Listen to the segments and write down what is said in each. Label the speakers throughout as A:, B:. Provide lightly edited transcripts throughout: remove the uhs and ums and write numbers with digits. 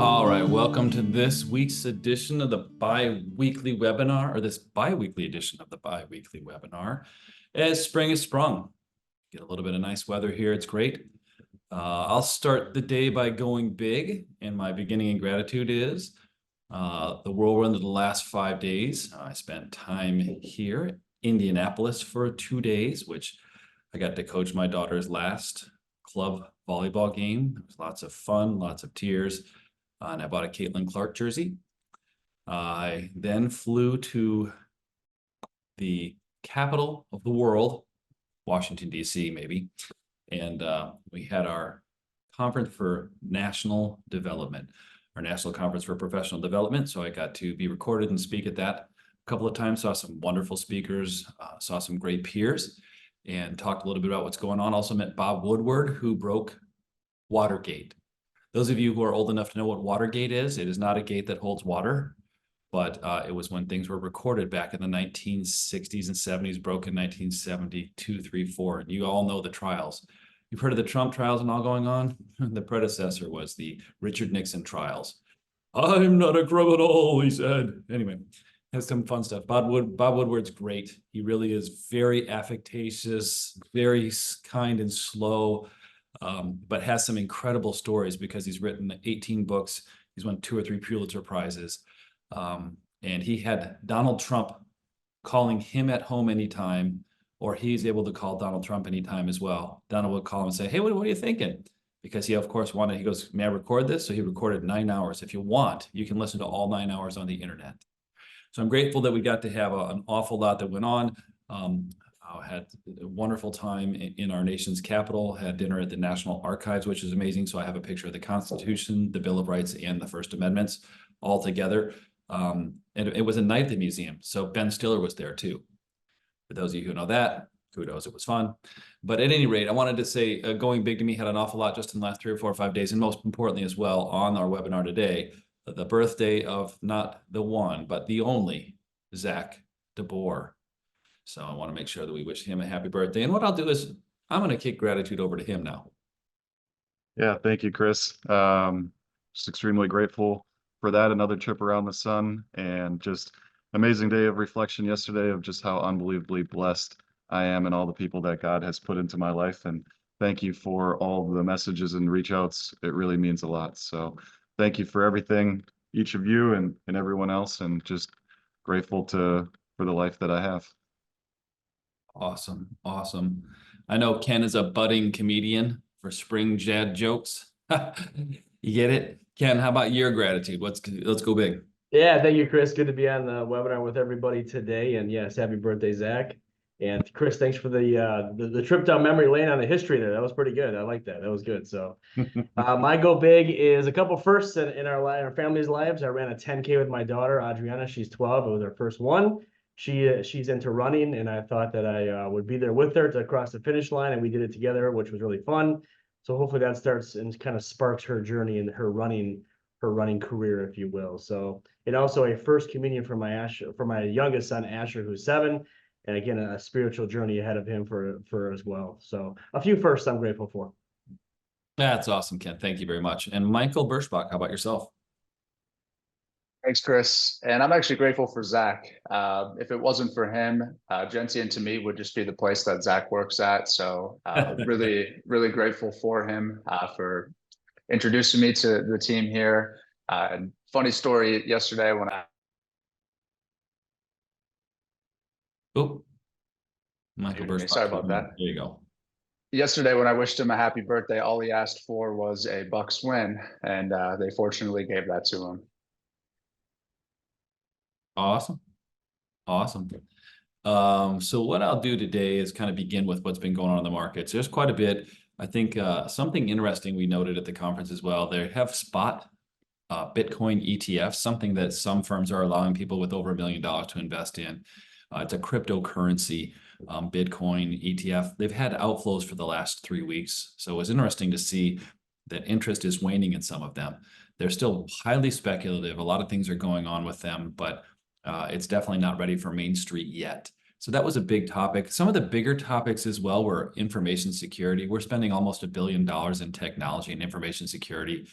A: All right, welcome to this week's edition of the bi-weekly webinar, or this bi-weekly edition of the bi-weekly webinar. As spring has sprung, get a little bit of nice weather here. It's great. I'll start the day by going big, and my beginning in gratitude is the whirlwind of the last 5 days. I spent time here, Indianapolis, for 2 days, which I got to coach my daughter's last club volleyball game. It was lots of fun, lots of tears. And I bought a Caitlin Clark jersey. I then flew to the capital of the world, Washington, D.C., maybe. And we had our conference for national development, our national conference for professional development. So I got to be recorded and speak at that a couple of times, saw some wonderful speakers, saw some great peers, and talked a little bit about what's going on. Also met Bob Woodward, who broke Watergate. Those of you who are old enough to know what Watergate is, it is not a gate that holds water, but it was when things were recorded back in the 1960s and 70s, broke in 1972, 3, 4. And you all know the trials. You've heard of the Trump trials and all going on? The predecessor was the Richard Nixon trials. I'm not a criminal, he said. Anyway, has some fun stuff. Bob Woodward's great. He really is very affectatious, very kind and slow. But has some incredible stories because he's written 18 books. He's won 2 or 3 Pulitzer Prizes. And he had Donald Trump calling him at home anytime, or he's able to call Donald Trump anytime as well. Donald would call him and say, hey, what are you thinking? Because he, of course, he goes, may I record this? So he recorded 9 hours. If you want, you can listen to all 9 hours on the internet. So I'm grateful that we got to have an awful lot that went on. I had a wonderful time in our nation's capital, had dinner at the National Archives, which is amazing. So I have a picture of the Constitution, the Bill of Rights, and the First Amendments all together. And it was a night at the museum. So Ben Stiller was there too. For those of you who know that, kudos, it was fun. But at any rate, I wanted to say going big to me had an awful lot just in the last 3 or 4 or 5 days. And most importantly as well, on our webinar today, the birthday of not the one, but the only Zach DeBoer. So I want to make sure that we wish him a happy birthday. And what I'll do is I'm going to kick gratitude over to him now.
B: Yeah, thank you, Chris. Just extremely grateful for that. Another trip around the sun, and just amazing day of reflection yesterday of just how unbelievably blessed I am and all the people that God has put into my life. And thank you for all the messages and reach outs. It really means a lot. So thank you for everything, each of you and everyone else, and just grateful for the life that I have.
A: Awesome. Awesome. I know Ken is a budding comedian for spring jad jokes. You get it? Ken, how about your gratitude? Let's go big.
C: Yeah, thank you, Chris. Good to be on the webinar with everybody today. And yes, happy birthday, Zach. And Chris, thanks for the trip down memory lane on the history there. That was pretty good. I like that. That was good. So my go big is a couple firsts in our family's lives. I ran a 10K with my daughter, Adriana. She's 12. It was her first one. She's into running, and I thought that I would be there with her to cross the finish line, and we did it together, which was really fun. So hopefully that starts and kind of sparks her journey in her running career, if you will. So, and also a first communion for my youngest son, Asher, who's 7, and again a spiritual journey ahead of him for as well. So a few firsts I'm grateful for.
A: That's awesome, Ken. Thank you very much. And Michael Birschbach, how about yourself?
D: Thanks, Chris. And I'm actually grateful for Zach. If it wasn't for him, Gentian to me would just be the place that Zach works at. So really, really grateful for him for introducing me to the team here. Funny story yesterday when
A: Michael Birschbach.
D: Sorry about that.
A: There you go.
D: Yesterday when I wished him a happy birthday, all he asked for was a Bucks win, and they fortunately gave that to him.
A: Awesome. Awesome. So what I'll do today is kind of begin with what's been going on in the markets. There's quite a bit. I think something interesting we noted at the conference as well. They have spot Bitcoin ETFs, something that some firms are allowing people with over $1 million to invest in. It's a cryptocurrency Bitcoin ETF. They've had outflows for the last 3 weeks. So it was interesting to see that interest is waning in some of them. They're still highly speculative. A lot of things are going on with them, but it's definitely not ready for Main Street yet. So that was a big topic. Some of the bigger topics as well were information security. We're spending almost $1 billion in technology and information security.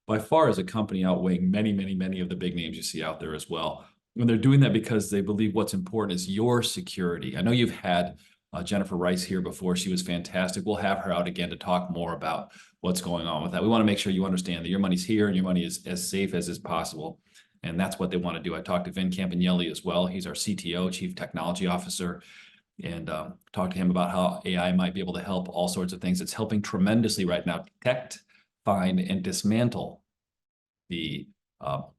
A: by far is a company outweighing many, many, many of the big names you see out there as well. And they're doing that because they believe what's important is your security. I know you've had Jennifer Rice here before. She was fantastic. We'll have her out again to talk more about what's going on with that. We want to make sure you understand that your money's here and your money is as safe as is possible. And that's what they want to do. I talked to Vin Campagnelli as well. He's our CTO, Chief Technology Officer, and talked to him about how AI might be able to help all sorts of things. It's helping tremendously right now detect, find, and dismantle the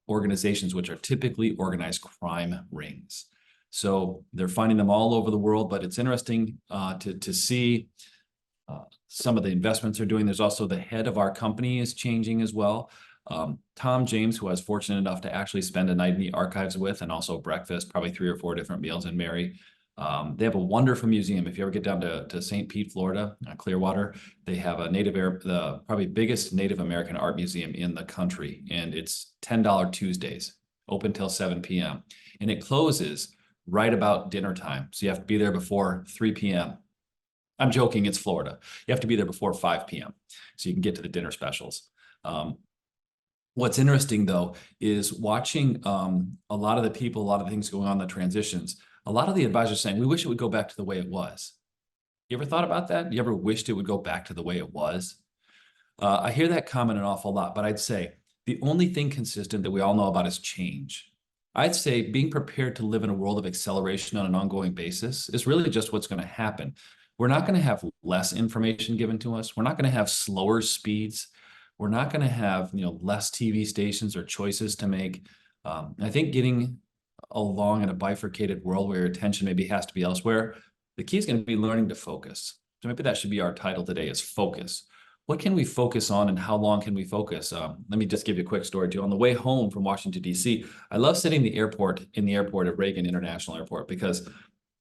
A: organizations which are typically organized crime rings. So they're finding them all over the world, but it's interesting to see some of the investments they're doing. There's also the head of our company is changing as well. Tom James, who I was fortunate enough to actually spend a night in the archives with, and also breakfast, probably 3 or 4 different meals, and Mary. They have a wonderful museum. If you ever get down to St. Pete, Florida, Clearwater, they have a the probably biggest Native American art museum in the country. And it's $10 Tuesdays, open till 7 p.m. And it closes right about dinner time. So you have to be there before 3 p.m. I'm joking, it's Florida. You have to be there before 5 p.m. so you can get to the dinner specials. What's interesting, though, is watching a lot of the people, a lot of things going on in the transitions. A lot of the advisors saying, we wish it would go back to the way it was. You ever thought about that? You ever wished it would go back to the way it was? I hear that comment an awful lot, but I'd say the only thing consistent that we all know about is change. I'd say being prepared to live in a world of acceleration on an ongoing basis is really just what's going to happen. We're not going to have less information given to us. We're not going to have slower speeds. We're not going to have, less TV stations or choices to make. I think getting along in a bifurcated world where your attention maybe has to be elsewhere, the key is going to be learning to focus. So maybe that should be our title today, is focus. What can we focus on and how long can we focus? Let me just give you a quick story too. On the way home from Washington, D.C., I love sitting in the airport at Reagan International Airport, because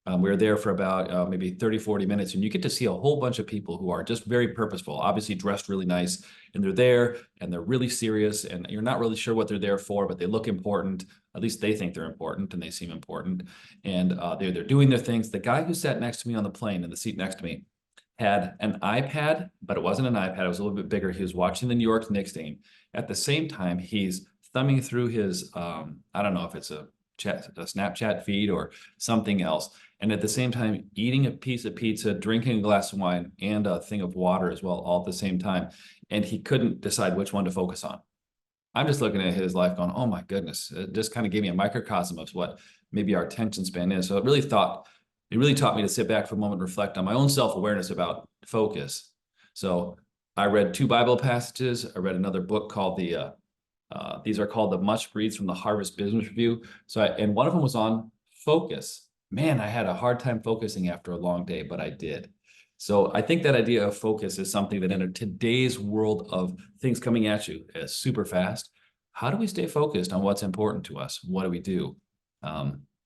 A: we were there for about maybe 30, 40 minutes, and you get to see a whole bunch of people who are just very purposeful, obviously dressed really nice, and they're there and they're really serious, and you're not really sure what they're there for, but they look important. At least they think they're important and they seem important. And they're doing their things. The guy who sat next to me on the plane, in the seat next to me, had an iPad, but it wasn't an iPad. It was a little bit bigger. He was watching the New York Knicks game. At the same time, he's thumbing through his, I don't know if it's a Snapchat feed or something else. And at the same time, eating a piece of pizza, drinking a glass of wine, and a thing of water as well, all at the same time. And he couldn't decide which one to focus on. I'm just looking at his life going, oh my goodness, it just kind of gave me a microcosm of what maybe our attention span is. So it really taught me to sit back for a moment and reflect on my own self-awareness about focus. So I read 2 Bible passages. I read another book called these are called the Must Reads from the Harvard Business Review. And one of them was on focus. Man, I had a hard time focusing after a long day, but I did. So I think that idea of focus is something that in today's world of things coming at you super fast, how do we stay focused on what's important to us? What do we do?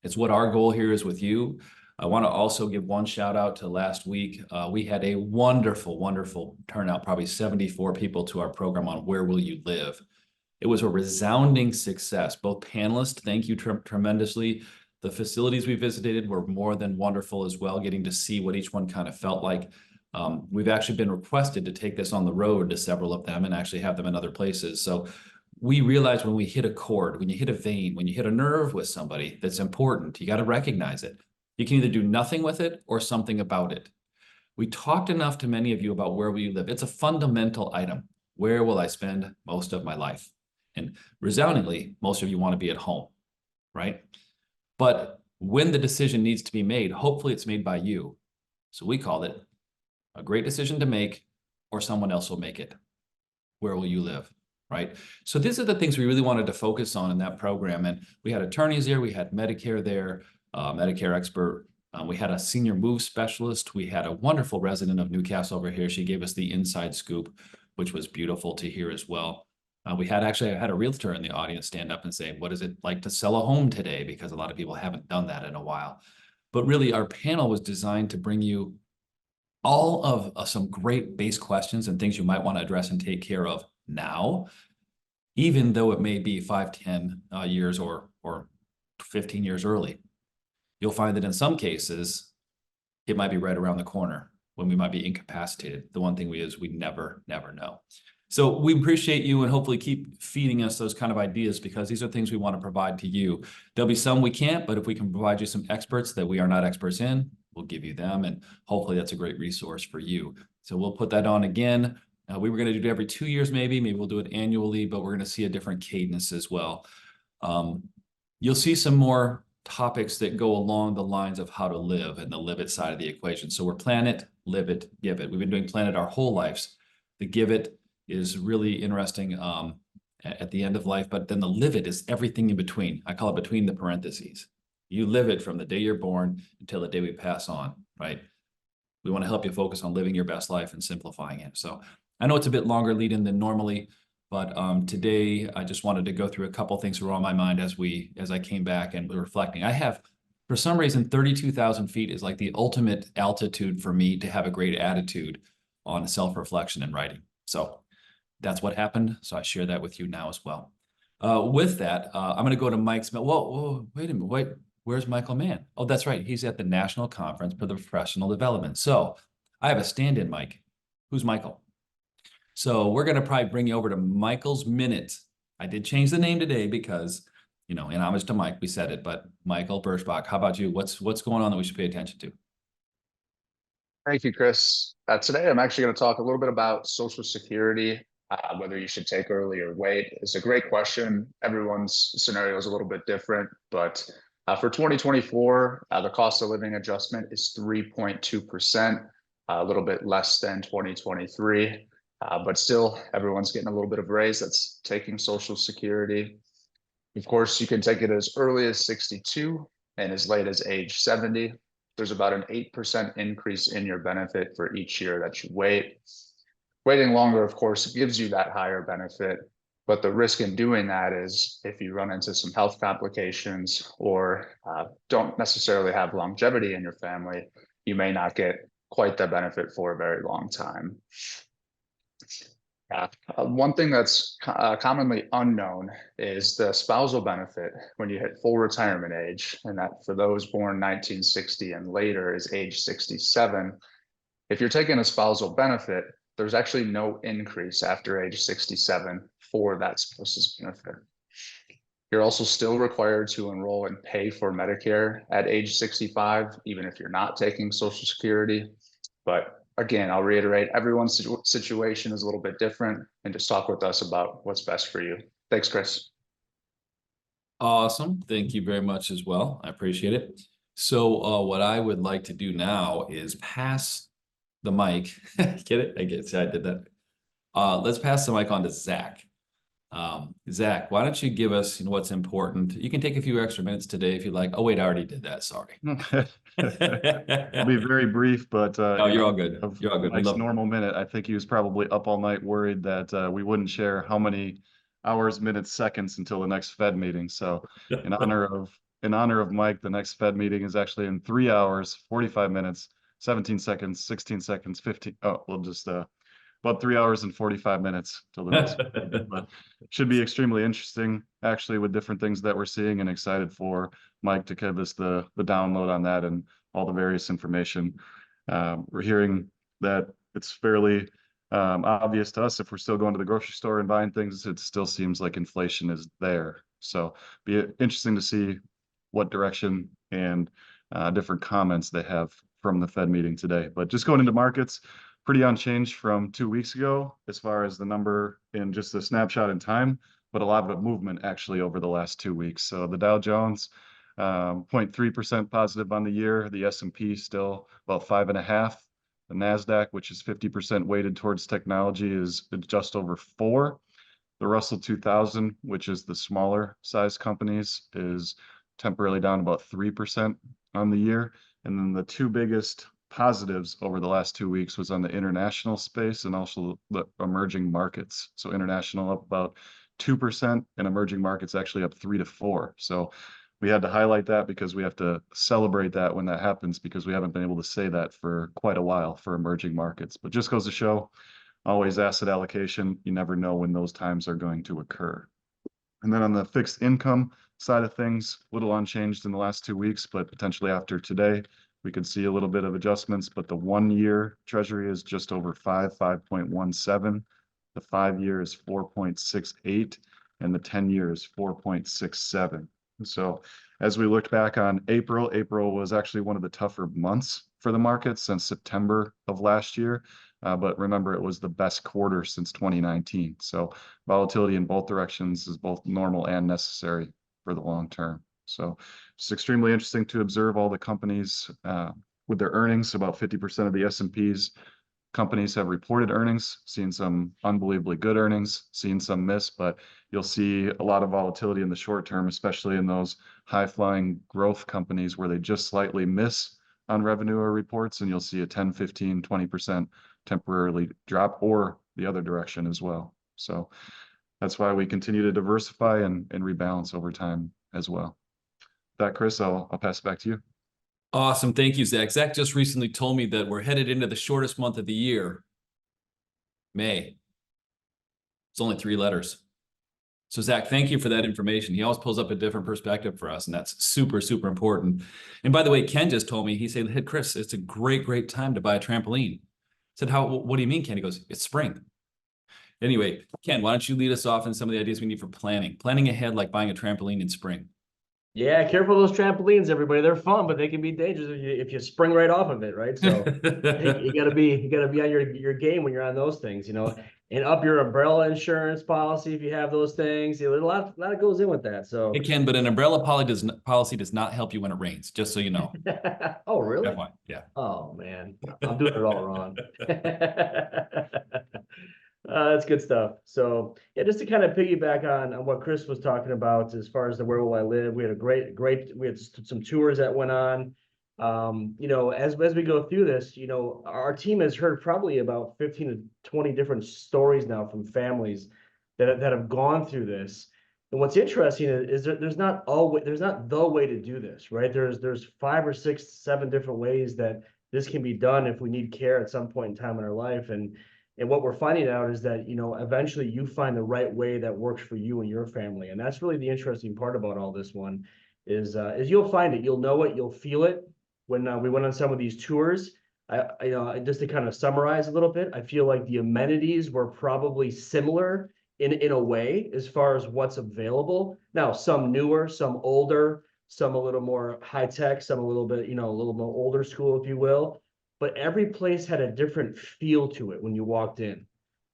A: It's what our goal here is with you. I want to also give one shout out to last week. We had a wonderful, wonderful turnout, probably 74 people to our program on Where Will You Live? It was a resounding success. Both panelists, thank you tremendously. The facilities we visited were more than wonderful as well, getting to see what each one kind of felt like. We've actually been requested to take this on the road to several of them and actually have them in other places. So we realize when we hit a chord, when you hit a vein, when you hit a nerve with somebody that's important, you got to recognize it. You can either do nothing with it or something about it. We talked enough to many of you about where will you live. It's a fundamental item. Where will I spend most of my life? And resoundingly, most of you want to be at home, right? But when the decision needs to be made, hopefully it's made by you. So we called it a great decision to make, or someone else will make it. Where will you live, right? So these are the things we really wanted to focus on in that program. And we had attorneys there, we had Medicare there, Medicare expert. We had a senior move specialist. We had a wonderful resident of Newcastle over here. She gave us the inside scoop, which was beautiful to hear as well. We had a realtor in the audience stand up and say, what is it like to sell a home today? Because a lot of people haven't done that in a while. But really, our panel was designed to bring you all of some great base questions and things you might want to address and take care of now, even though it may be 5, 10 years or 15 years early. You'll find that in some cases, it might be right around the corner when we might be incapacitated. The one thing we never know. So we appreciate you and hopefully keep feeding us those kind of ideas because these are things we want to provide to you. There'll be some we can't, but if we can provide you some experts that we are not experts in, we'll give you them. And hopefully that's a great resource for you. So we'll put that on again. We were going to do it every 2 years, maybe we'll do it annually, but we're going to see a different cadence as well. You'll see some more topics that go along the lines of how to live and the live it side of the equation. So we're plan it, live it, give it. We've been doing plan it our whole lives. The give it is really interesting at the end of life, but then the live it is everything in between. I call it between the parentheses. You live it from the day you're born until the day we pass on, right? We want to help you focus on living your best life and simplifying it. So I know it's a bit longer lead in than normally, but today I just wanted to go through a couple things that were on my mind as I came back and we're reflecting. I have, for some reason, 32,000 feet is like the ultimate altitude for me to have a great attitude on self-reflection and writing. So that's what happened. So I share that with you now as well. With that, I'm going to go to Mike's. Whoa, wait a minute. Where's Michael Mann? Oh, that's right. He's at the National Conference for the Professional Development. So I have a stand-in Mike. Who's Michael? So we're going to probably bring you over to Michael's Minute. I did change the name today because, you know, in homage to Mike, we said it, but Michael Birschbach, how about you? What's going on that we should pay attention to?
D: Thank you, Chris. Today, I'm actually going to talk a little bit about Social Security, whether you should take early or wait. It's a great question. Everyone's scenario is a little bit different, but for 2024, the cost of living adjustment is 3.2%, a little bit less than 2023. But still, everyone's getting a little bit of a raise that's taking Social Security. Of course, you can take it as early as 62 and as late as age 70. There's about an 8% increase in your benefit for each year that you wait. Waiting longer, of course, gives you that higher benefit. But the risk in doing that is if you run into some health complications or don't necessarily have longevity in your family, you may not get quite the benefit for a very long time. One thing that's commonly unknown is the spousal benefit when you hit full retirement age, and that for those born 1960 and later is age 67. If you're taking a spousal benefit, there's actually no increase after age 67 for that spouse's benefit. You're also still required to enroll and pay for Medicare at age 65, even if you're not taking Social Security. But again, I'll reiterate, everyone's situation is a little bit different, and just talk with us about what's best for you. Thanks, Chris.
A: Awesome. Thank you very much as well. I appreciate it. So what I would like to do now is pass the mic. Get it? I get it. I did that. Let's pass the mic on to Zach. Zach, why don't you give us what's important? You can take a few extra minutes today if you like. Oh, wait, I already did that. Sorry.
B: I'll be very brief, but
A: no, you're all good. You're all good.
B: Mike's normal minute. I think he was probably up all night worried that we wouldn't share how many hours, minutes, seconds until the next Fed meeting. So in honor of Mike, the next Fed meeting is actually in 3 hours, 45 minutes, 17 seconds, 16 seconds, 15. Oh, we'll just about 3 hours and 45 minutes till the next but should be extremely interesting actually with different things that we're seeing, and excited for Mike to give us the download on that and all the various information. We're hearing that it's fairly obvious to us if we're still going to the grocery store and buying things, it still seems like inflation is there. So be interesting to see what direction and different comments they have from the Fed meeting today. But just going into markets, pretty unchanged from 2 weeks ago as far as the number in just a snapshot in time, but a lot of movement actually over the last 2 weeks. So the Dow Jones, 0.3% positive on the year. The S&P still about 5.5%. The NASDAQ, which is 50% weighted towards technology, is just over 4%. The Russell 2000, which is the smaller size companies, is temporarily down about 3% on the year. And then the two biggest positives over the last 2 weeks was on the international space and also the emerging markets. So international up about 2% and emerging markets actually up 3 to 4. So we had to highlight that because we have to celebrate that when that happens, because we haven't been able to say that for quite a while for emerging markets. But just goes to show, always asset allocation, you never know when those times are going to occur. And then on the fixed income side of things, a little unchanged in the last 2 weeks, but potentially after today, we could see a little bit of adjustments. But the 1-year treasury is just over 5.17. The 5-year is 4.68, and the 10-year is 4.67. So as we looked back on April, April was actually one of the tougher months for the market since September of last year. But remember, it was the best quarter since 2019. So volatility in both directions is both normal and necessary for the long term. So it's extremely interesting to observe all the companies with their earnings. About 50% of the S&P's companies have reported earnings, seen some unbelievably good earnings, seen some miss, but you'll see a lot of volatility in the short term, especially in those high-flying growth companies where they just slightly miss on revenue or reports, and you'll see a 10, 15, 20% temporarily drop, or the other direction as well. So that's why we continue to diversify and rebalance over time as well. With that, Chris, I'll pass it back to you.
A: Awesome. Thank you, Zach. Zach just recently told me that we're headed into the shortest month of the year, May. It's only 3 letters. So Zach, thank you for that information. He always pulls up a different perspective for us, and that's super, super important. And by the way, Ken just told me, he said, hey, Chris, it's a great, great time to buy a trampoline. I said, what do you mean, Ken? He goes, it's spring. Anyway, Ken, why don't you lead us off in some of the ideas we need for planning ahead, like buying a trampoline in spring.
C: Yeah, careful of those trampolines, everybody. They're fun, but they can be dangerous if you spring right off of it, right? So you gotta be on your game when you're on those things, and up your umbrella insurance policy if you have those things. There's a lot that goes in with that. So
A: It can, but an umbrella policy does not help you when it rains, just so you know.
C: Oh, really?
A: Yeah.
C: Oh man, I'm doing it all wrong. That's good stuff. So yeah, just to kind of piggyback on what Chris was talking about as far as the Where Will I Live, we had a great, we had some tours that went on. As we go through this, our team has heard probably about 15 to 20 different stories now from families that have gone through this. And what's interesting is there's not the way to do this, right? There's 5 or 6, 7 different ways that this can be done if we need care at some point in time in our life. And what we're finding out is that, eventually you find the right way that works for you and your family. And that's really the interesting part about all this one is you'll find it, you'll know it, you'll feel it. When we went on some of these tours, just to kind of summarize a little bit, I feel like the amenities were probably similar in a way as far as what's available. Now, some newer, some older, some a little more high tech, some a little bit, a little more older school, if you will. But every place had a different feel to it when you walked in.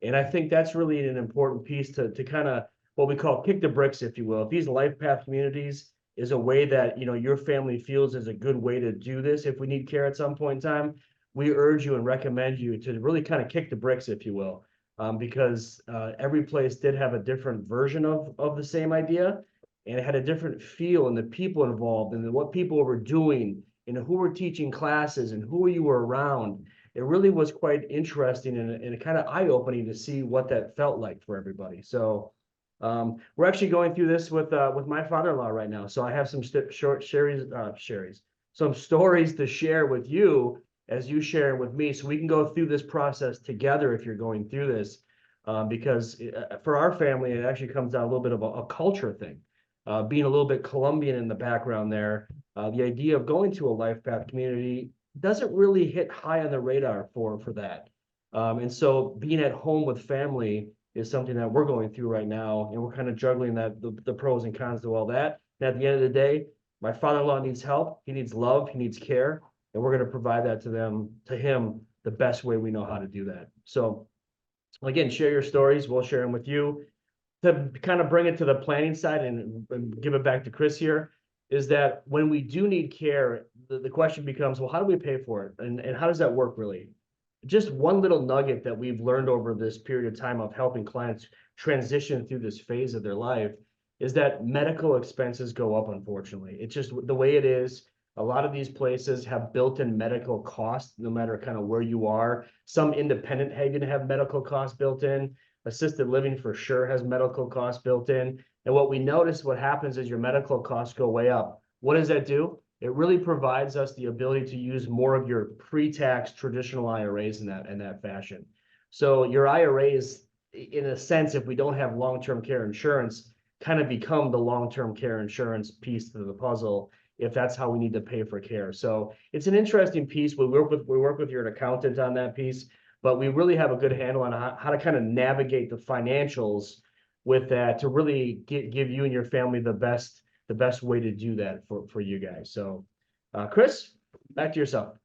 C: And I think that's really an important piece to kind of what we call kick the bricks, if you will. If these life path communities is a way that, your family feels is a good way to do this, if we need care at some point in time, we urge you and recommend you to really kind of kick the bricks, if you will, because every place did have a different version of the same idea, and it had a different feel, and the people involved and what people were doing and who were teaching classes and who you were around. It really was quite interesting and kind of eye-opening to see what that felt like for everybody. So we're actually going through this with my father-in-law right now. So I have some some stories to share with you as you share with me, so we can go through this process together if you're going through this, because for our family, it actually comes down a little bit of a culture thing. Being a little bit Colombian in the background there, the idea of going to a life path community doesn't really hit high on the radar for that. And so being at home with family is something that we're going through right now, and we're kind of juggling the pros and cons to all that. And at the end of the day, my father-in-law needs help, he needs love, he needs care, and we're going to provide that to him the best way we know how to do that. So again, share your stories, we'll share them with you. To kind of bring it to the planning side and give it back to Chris here, is that when we do need care, the question becomes, well, how do we pay for it? And how does that work really? Just one little nugget that we've learned over this period of time of helping clients transition through this phase of their life is that medical expenses go up, unfortunately. It's just the way it is. A lot of these places have built-in medical costs, no matter kind of where you are. Some independent even have medical costs built in. Assisted living for sure has medical costs built in. And what we notice, what happens is your medical costs go way up. What does that do? It really provides us the ability to use more of your pre-tax traditional IRAs in that fashion. So your IRAs, in a sense, if we don't have long-term care insurance, kind of become the long-term care insurance piece to the puzzle, if that's how we need to pay for care. So it's an interesting piece. We work with your accountant on that piece. but we really have a good handle on how to kind of navigate the financials with that to really give you and your family the best way to do that for you guys. So, Chris, back to yourself.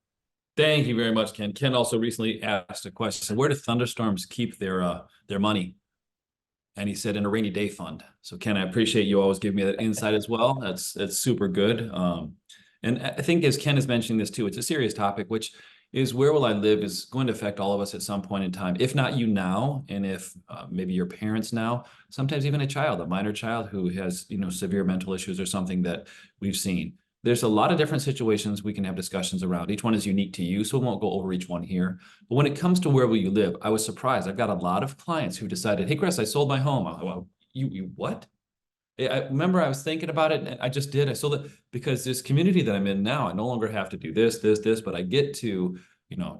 A: Thank you very much, Ken. Ken also recently asked a question: where do thunderstorms keep their money? And he said in a rainy day fund. So Ken, I appreciate you always giving me that insight as well. That's super good. And I think as Ken is mentioning this too, it's a serious topic, which is where will I live is going to affect all of us at some point in time. If not you now, and if maybe your parents now, sometimes even a child, a minor child who has, severe mental issues or something that we've seen. There's a lot of different situations we can have discussions around. Each one is unique to you, so we won't go over each one here. But when it comes to where will you live, I was surprised. I've got a lot of clients who decided, hey, Chris, I sold my home. Well, you what? I remember I was thinking about it and I just did. I sold it because this community that I'm in now, I no longer have to do this, but I get to,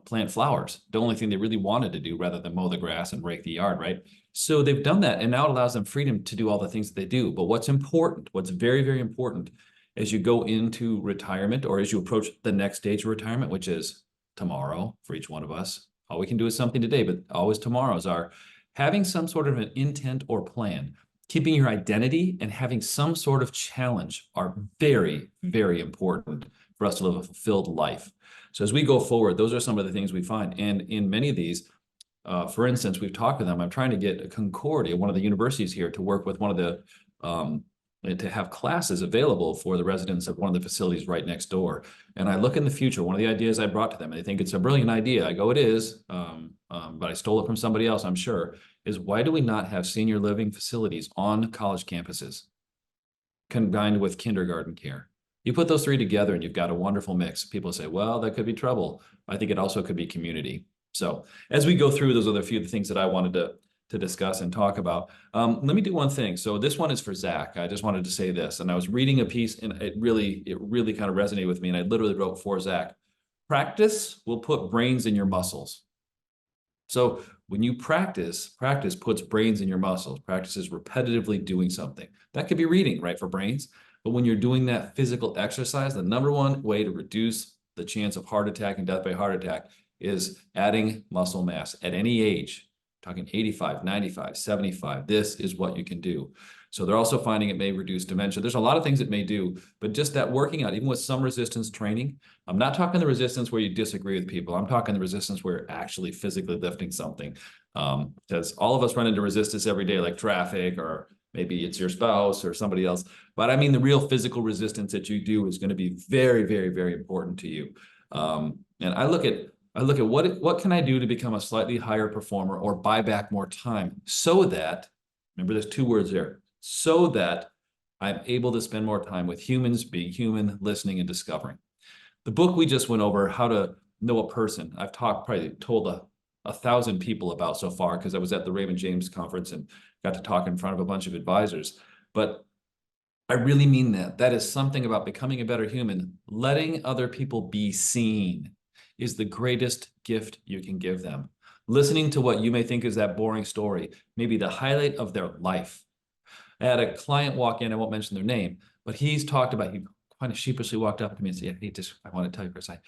A: plant flowers. The only thing they really wanted to do rather than mow the grass and rake the yard, right? So they've done that and now it allows them freedom to do all the things that they do. But what's important, what's very, very important as you go into retirement or as you approach the next stage of retirement, which is tomorrow for each one of us. All we can do is something today, but always tomorrows are having some sort of an intent or plan. Keeping your identity and having some sort of challenge are very, very important for us to live a fulfilled life. So as we go forward, those are some of the things we find. And in many of these, for instance, we've talked with them. I'm trying to get a Concordia, one of the universities here, to work with one of the, to have classes available for the residents of one of the facilities right next door. And I look in the future, one of the ideas I brought to them, and I think it's a brilliant idea. I go, it is, but I stole it from somebody else, I'm sure, is why do we not have senior living facilities on college campuses combined with kindergarten care? You put those three together and you've got a wonderful mix. People say, well, that could be trouble. I think it also could be community. So as we go through, those are the few things that I wanted to discuss and talk about. Let me do one thing. So this one is for Zach. I just wanted to say this, and I was reading a piece and it really kind of resonated with me. And I literally wrote for Zach, practice will put brains in your muscles. So when you practice puts brains in your muscles. Practice is repetitively doing something. That could be reading, right, for brains. But when you're doing that physical exercise, the number one way to reduce the chance of heart attack and death by heart attack is adding muscle mass at any age. Talking 85, 95, 75, this is what you can do. So they're also finding it may reduce dementia. There's a lot of things it may do, but just that working out, even with some resistance training, I'm not talking the resistance where you disagree with people. I'm talking the resistance where you're actually physically lifting something. Because all of us run into resistance every day, like traffic, or maybe it's your spouse or somebody else. But I mean, the real physical resistance that you do is going to be very, very, very important to you. And I look at what can I do to become a slightly higher performer or buy back more time so that, remember there's two words there, so that I'm able to spend more time with humans, being human, listening and discovering. The book we just went over, How to Know a Person, I've probably told 1,000 people about so far because I was at the Raymond James conference and got to talk in front of a bunch of advisors. But I really mean that. That is something about becoming a better human. Letting other people be seen is the greatest gift you can give them. Listening to what you may think is that boring story, maybe the highlight of their life. I had a client walk in, I won't mention their name, but he's talked about, he kind of sheepishly walked up to me and said, hey, I want to tell you, Chris, I'm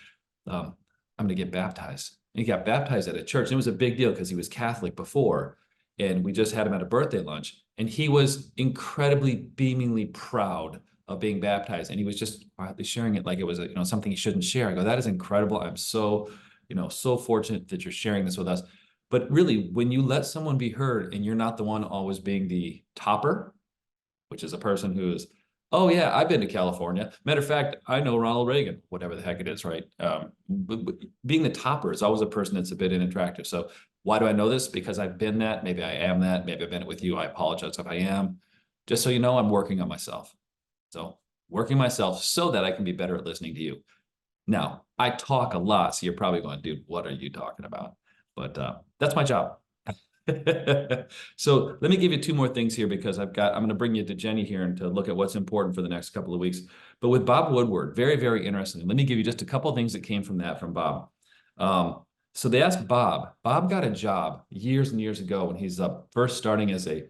A: going to get baptized. And he got baptized at a church. And it was a big deal because he was Catholic before. And we just had him at a birthday lunch. And he was incredibly beamingly proud of being baptized. And he was just quietly sharing it like it was something he shouldn't share. I go, that is incredible. I'm so, so fortunate that you're sharing this with us. But really, when you let someone be heard and you're not the one always being the topper, which is a person who's, oh yeah, I've been to California. Matter of fact, I know Ronald Reagan, whatever the heck it is, right? But being the topper is always a person that's a bit unattractive. So why do I know this? Because I've been that. Maybe I am that. Maybe I've been it with you. I apologize if I am. Just so you know, I'm working on myself. So working myself so that I can be better at listening to you. Now, I talk a lot, so you're probably going, dude, what are you talking about? But that's my job. So let me give you two more things here because I'm going to bring you to Jenny here and to look at what's important for the next couple of weeks. But with Bob Woodward, very, very interesting. Let me give you just a couple of things that came from Bob. So they asked Bob. Bob got a job years and years ago when he's first starting as a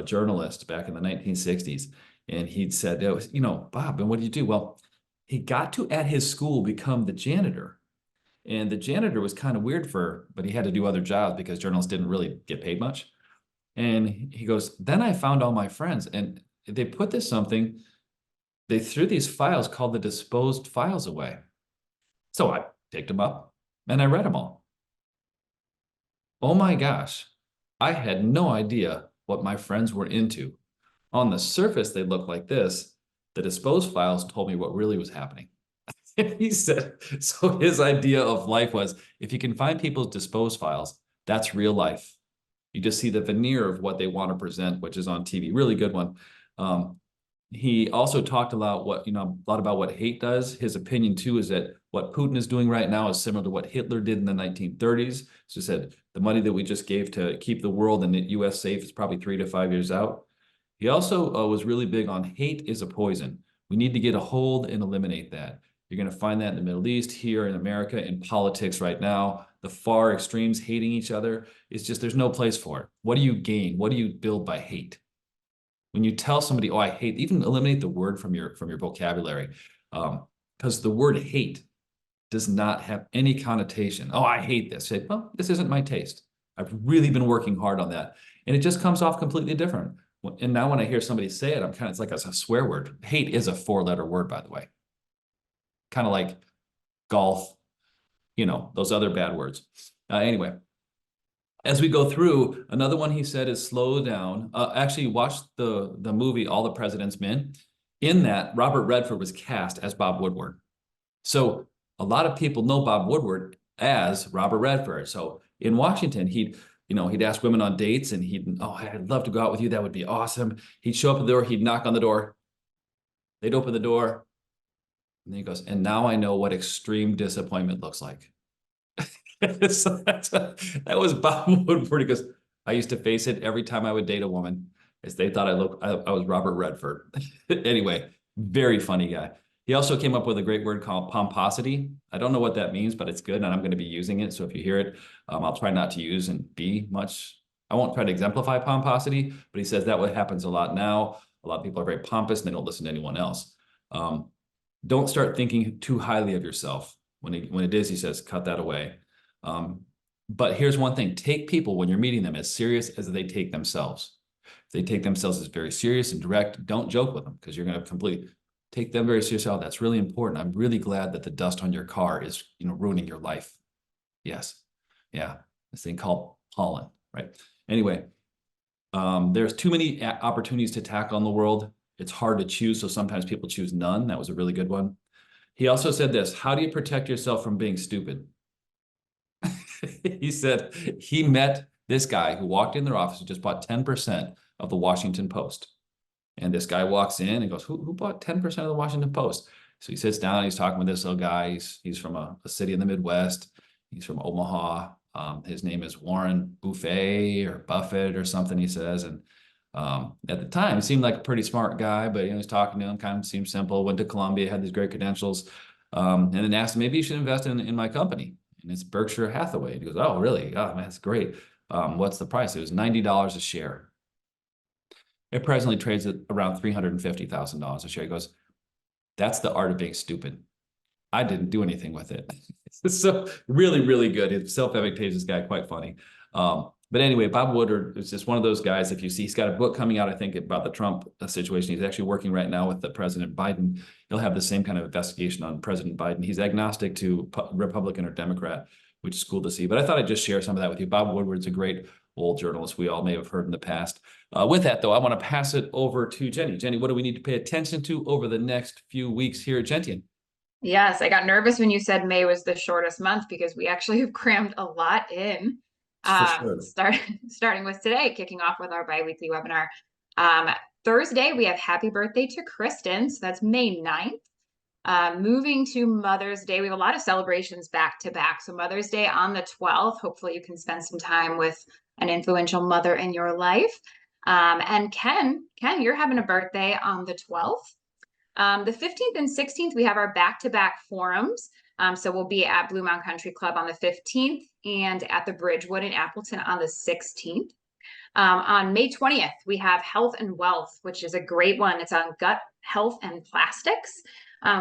A: journalist back in the 1960s. And he'd said, Bob, and what do you do? Well, he got to, at his school, become the janitor. And the janitor was kind of weird but he had to do other jobs because journalists didn't really get paid much. And he goes, then I found all my friends, and they put they threw these files called the disposed files away. So I picked them up and I read them all. Oh my gosh, I had no idea what my friends were into. On the surface, they looked like this. The disposed files told me what really was happening. He said, so his idea of life was, if you can find people's disposed files, that's real life. You just see the veneer of what they want to present, which is on TV. Really good one. He also talked about a lot about what hate does. His opinion too is that what Putin is doing right now is similar to what Hitler did in the 1930s. So he said the money that we just gave to keep the world and the US safe is probably 3 to 5 years out. He also was really big on hate is a poison. We need to get a hold and eliminate that. You're going to find that in the Middle East, here in America, in politics right now. The far extremes hating each other. It's just there's no place for it. What do you gain? What do you build by hate? When you tell somebody, oh, I hate, even eliminate the word from your vocabulary. Because the word hate does not have any connotation. Oh, I hate this. Say, well, this isn't my taste. I've really been working hard on that. And it just comes off completely different. And now when I hear somebody say it, it's like a swear word. Hate is a 4-letter word, by the way. Kind of like golf, those other bad words. Anyway, as we go through, another one he said is slow down. Actually, watch the movie All the President's Men. In that, Robert Redford was cast as Bob Woodward. So a lot of people know Bob Woodward as Robert Redford. So in Washington, he'd ask women on dates, and I'd love to go out with you. That would be awesome. He'd show up at the door. He'd knock on the door. They'd open the door. And then he goes, and now I know what extreme disappointment looks like. So that was Bob Woodward. He goes, I used to face it every time I would date a woman, as they thought I was Robert Redford. Anyway, very funny guy. He also came up with a great word called pomposity. I don't know what that means, but it's good, and I'm going to be using it. So if you hear it, I'll try not to use and be much. I won't try to exemplify pomposity, but he says that what happens a lot now. A lot of people are very pompous and they don't listen to anyone else. Don't start thinking too highly of yourself. When it is, he says, cut that away. But here's one thing: take people when you're meeting them as serious as they take themselves. If they take themselves as very serious and direct, don't joke with them, because you're going to take them very seriously. Oh, that's really important. I'm really glad that the dust on your car is, ruining your life. Yes. Yeah. This thing called pollen, right? Anyway, there's too many opportunities to tackle in the world. It's hard to choose. So sometimes people choose none. That was a really good one. He also said this: how do you protect yourself from being stupid? He said he met this guy who walked in their office who just bought 10% of the Washington Post. And this guy walks in and goes, who bought 10% of the Washington Post? So he sits down, he's talking with this little guy. He's from a city in the Midwest. He's from Omaha. His name is Warren Buffett or something, he says. And at the time, he seemed like a pretty smart guy, but he's talking to him, kind of seemed simple, went to Columbia, had these great credentials, and then asked him, maybe you should invest in my company. And it's Berkshire Hathaway. And he goes, oh, really? Oh, man, that's great. What's the price? It was $90 a share. It presently trades at around $350,000 a share. He goes, that's the art of being stupid. I didn't do anything with it. So really, really good. It's self-advocates this guy, quite funny. But anyway, Bob Woodward is just one of those guys. If you see, he's got a book coming out, I think, about the Trump situation. He's actually working right now with the President Biden. He'll have the same kind of investigation on President Biden. He's agnostic to Republican or Democrat, which is cool to see. But I thought I'd just share some of that with you. Bob Woodward's a great old journalist we all may have heard in the past. With that, though, I want to pass it over to Jenny. Jenny, what do we need to pay attention to over the next few weeks here at Gentian?
E: Yes, I got nervous when you said May was the shortest month, because we actually have crammed a lot in.
A: For sure.
E: Starting with today, kicking off with our biweekly webinar. Thursday, we have Happy Birthday to Kristen. So that's May 9th. Moving to Mother's Day, we have a lot of celebrations back to back. So Mother's Day on the 12th, hopefully you can spend some time with an influential mother in your life. And Ken, you're having a birthday on the 12th. The 15th and 16th, we have our back-to-back forums. So we'll be at Blue Mountain Country Club on the 15th and at the Bridgewood in Appleton on the 16th. On May 20th, we have Health and Wealth, which is a great one. It's on gut health and plastics.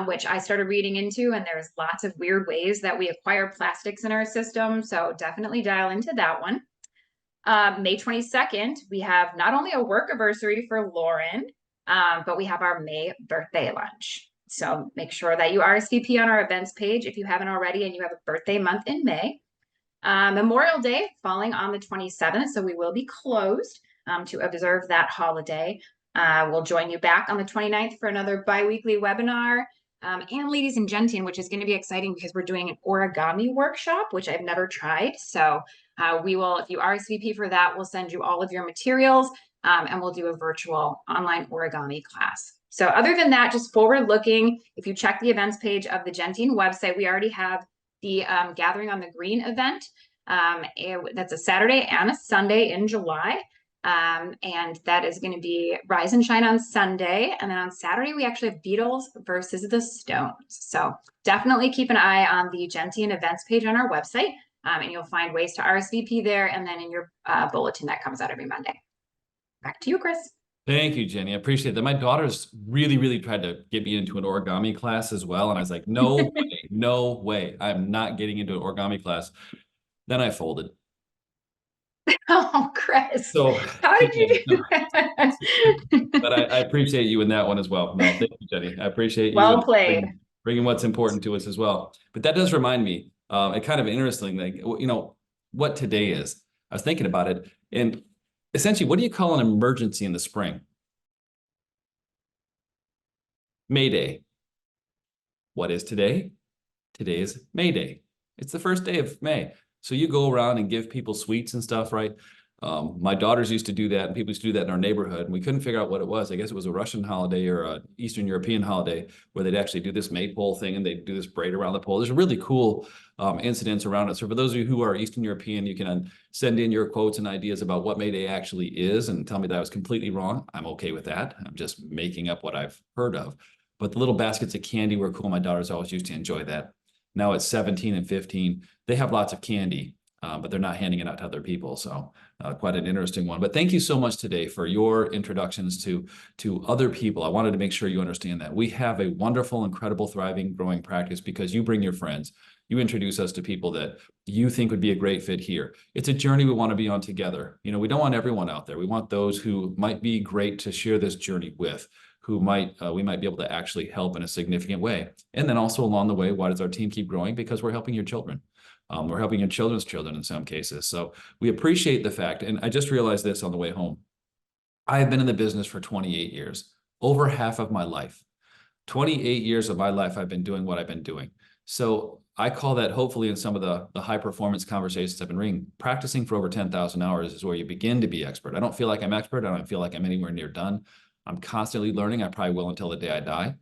E: which I started reading into, and there's lots of weird ways that we acquire plastics in our system. So definitely dial into that one. May 22nd, we have not only a work anniversary for Lauren, but we have our May birthday lunch. So make sure that you RSVP on our events page if you haven't already and you have a birthday month in May. Memorial Day falling on the 27th, so we will be closed to observe that holiday. We'll join you back on the 29th for another bi-weekly webinar. And ladies and gentian, which is going to be exciting because we're doing an origami workshop, which I've never tried. So we will, if you RSVP for that, we'll send you all of your materials and we'll do a virtual online origami class. So other than that, just forward looking, if you check the events page of the Gentian website, we already have the Gathering on the Green event. That's a Saturday and a Sunday in July. And that is going to be Rise and Shine on Sunday. And then on Saturday, we actually have Beatles versus the Stones. So definitely keep an eye on the Gentian events page on our website. And you'll find ways to RSVP there and then in your bulletin that comes out every Monday. Back to you, Chris.
A: Thank you, Jenny. I appreciate that. My daughter's really tried to get me into an origami class as well. And I was like, no way, no way. I'm not getting into an origami class. Then I folded.
E: Oh, Chris.
A: So
E: How did you do that?
A: But I appreciate you in that one as well. No, thank you, Jenny. I appreciate you.
E: Well played.
A: Bringing what's important to us as well. But that does remind me, it kind of interesting, like, you know, what today is. I was thinking about it. And essentially, what do you call an emergency in the spring? May Day. What is today? Today is May Day. It's the first day of May. So you go around and give people sweets and stuff, right? My daughters used to do that, and people used to do that in our neighborhood, and we couldn't figure out what it was. I guess it was a Russian holiday or a Eastern European holiday where they'd actually do this maypole thing and they'd do this braid around the pole. There's really cool incidents around it. So for those of you who are Eastern European, you can send in your quotes and ideas about what May Day actually is and tell me that I was completely wrong. I'm okay with that. I'm just making up what I've heard of. But the little baskets of candy were cool. My daughters always used to enjoy that. Now at 17 and 15, they have lots of candy, but they're not handing it out to other people. So quite an interesting one. But thank you so much today for your introductions to other people. I wanted to make sure you understand that. We have a wonderful, incredible, thriving, growing practice because you bring your friends. You introduce us to people that you think would be a great fit here. It's a journey we want to be on together. You know, we don't want everyone out there. We want those who might be great to share this journey with, who we might be able to actually help in a significant way. And then also along the way, why does our team keep growing? Because we're helping your children. We're helping your children's children in some cases. So we appreciate the fact, and I just realized this on the way home. I have been in the business for 28 years, over half of my life. 28 years of my life, I've been doing what I've been doing. So I call that, hopefully in some of the high performance conversations I've been reading, practicing for over 10,000 hours is where you begin to be expert. I don't feel like I'm expert. I don't feel like I'm anywhere near done. I'm constantly learning. I probably will until the day I die.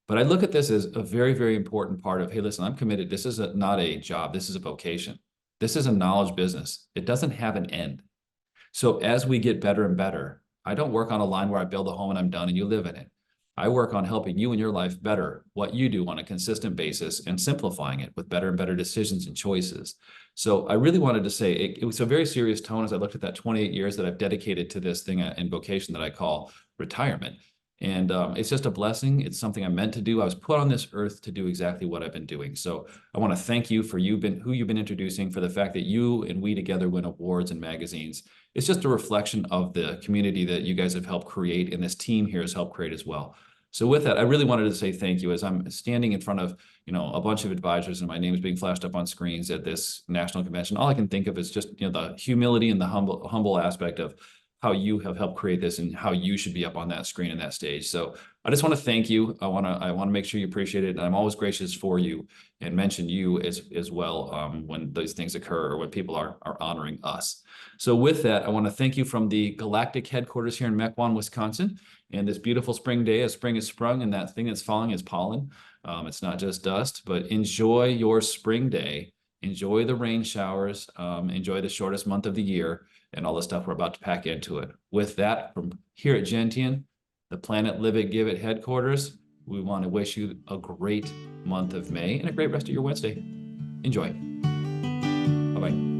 A: But I look at this as a very important part of, hey, listen, I'm committed. This is not a job. This is a vocation. This is a knowledge business. It doesn't have an end. So as we get better and better, I don't work on a line where I build a home and I'm done and you live in it. I work on helping you in your life better what you do on a consistent basis and simplifying it with better and better decisions and choices. So I really wanted to say it was a very serious tone as I looked at that 28 years that I've dedicated to this thing in vocation that I call retirement. And it's just a blessing. It's something I'm meant to do. I was put on this earth to do exactly what I've been doing. So I want to thank you for who you've been introducing, for the fact that you and we together win awards and magazines. It's just a reflection of the community that you guys have helped create, and this team here has helped create as well. So with that, I really wanted to say thank you as I'm standing in front of, you know, a bunch of advisors and my name is being flashed up on screens at this national convention. All I can think of is just, you know, the humility and the humble aspect of how you have helped create this and how you should be up on that screen and that stage. So I just want to thank you. I want to make sure you appreciate it. And I'm always gracious for you and mention you as well when those things occur or when people are honoring us. So with that, I want to thank you from the Galactic headquarters here in Mequon, Wisconsin. And this beautiful spring day, as spring is sprung, and that thing that's falling is pollen. It's not just dust, but enjoy your spring day. Enjoy the rain showers. Enjoy the shortest month of the year and all the stuff we're about to pack into it. With that, from here at Gentian, the Planet Live It, Give It headquarters, we want to wish you a great month of May and a great rest of your Wednesday. Enjoy. Bye-bye.